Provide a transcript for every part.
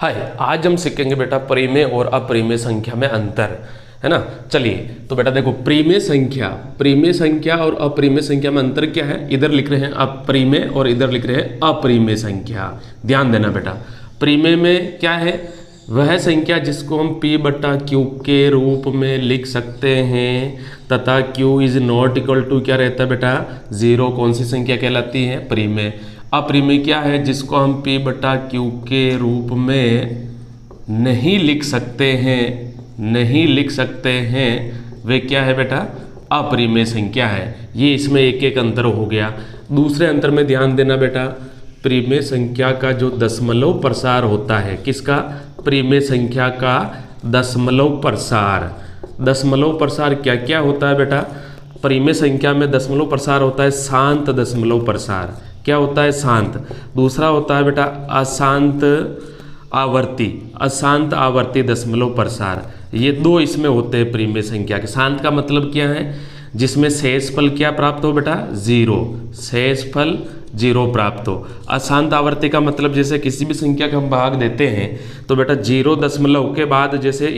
हाय, आज हम सीखेंगे बेटा परिमेय और अपरिमेय संख्या में अंतर, है ना। चलिए तो बेटा देखो, परिमेय संख्या और अपरिमेय संख्या में अंतर क्या है। इधर लिख रहे हैं अपरिमेय और इधर लिख रहे हैं अपरिमेय संख्या। ध्यान देना बेटा, परिमेय में क्या है, वह संख्या जिसको हम p बटा क्यू के रूप में लिख सकते हैं तथा q is not equal to क्या रहता है बेटा, 0। कौन सी संख्या कहलाती है, परिमेय। अपरिमेय क्या है, जिसको हम p बटा क्यू के रूप में नहीं लिख सकते हैं, वे क्या है बेटा, अपरिमेय संख्या है। ये इसमें एक एक अंतर हो गया। दूसरे अंतर में ध्यान देना बेटा, परिमेय संख्या का जो दशमलव प्रसार होता है, किसका, परिमेय संख्या का दशमलव प्रसार क्या क्या होता है बेटा। परिमेय संख्या में दशमलव प्रसार होता है शांत दशमलव प्रसार। क्या होता है, शांत। दूसरा होता है बेटा अशांत आवर्ती दशमलव प्रसार। ये दो इसमें होते हैं परिमेय संख्या के। शांत का मतलब क्या है, जिसमें शेषफल क्या प्राप्त हो बेटा, 0, शेषफल 0 प्राप्त हो। अशांत आवर्ती का मतलब जैसे किसी भी संख्या का हम भाग देते हैं तो बेटा 0 दशमलव के बाद जैसे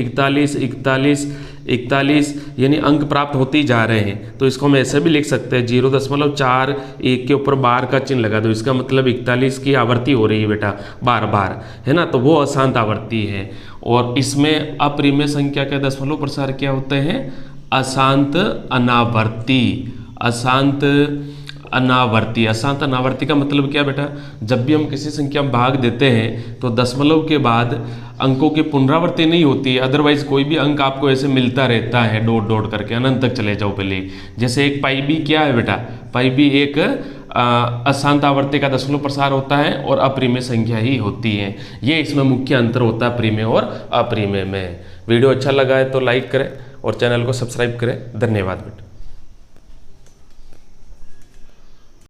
41 यानी अंक प्राप्त होते ही जा रहे हैं, तो इसको हम ऐसे भी लिख सकते हैं 0.41 के ऊपर बार का चिन्ह लगा दो, इसका मतलब 41 की आवृत्ति हो रही है बेटा बार बार, है ना, तो वो अशांत आवर्ती है। और इसमें अपरिमेय संख्या के दशमलव प्रसार क्या होते हैं, अशांत अनावर्ती का मतलब क्या बेटा, जब भी हम किसी संख्या में भाग देते हैं तो दशमलव के बाद अंकों की पुनरावृत्ति नहीं होती है। अदरवाइज कोई भी अंक आपको ऐसे मिलता रहता है डॉट डॉट करके, अनंत तक चले जाओ पहले। जैसे एक पाई बी क्या है बेटा, पाई बी एक अशांत आवर्ती का दशमलव प्रसार होता है और अपरिमेय संख्या ही होती है। ये इसमें मुख्य अंतर होता है परिमेय और अपरिमेय में। वीडियो अच्छा लगा है तो लाइक करें और चैनल को सब्सक्राइब करें। धन्यवाद बेटा।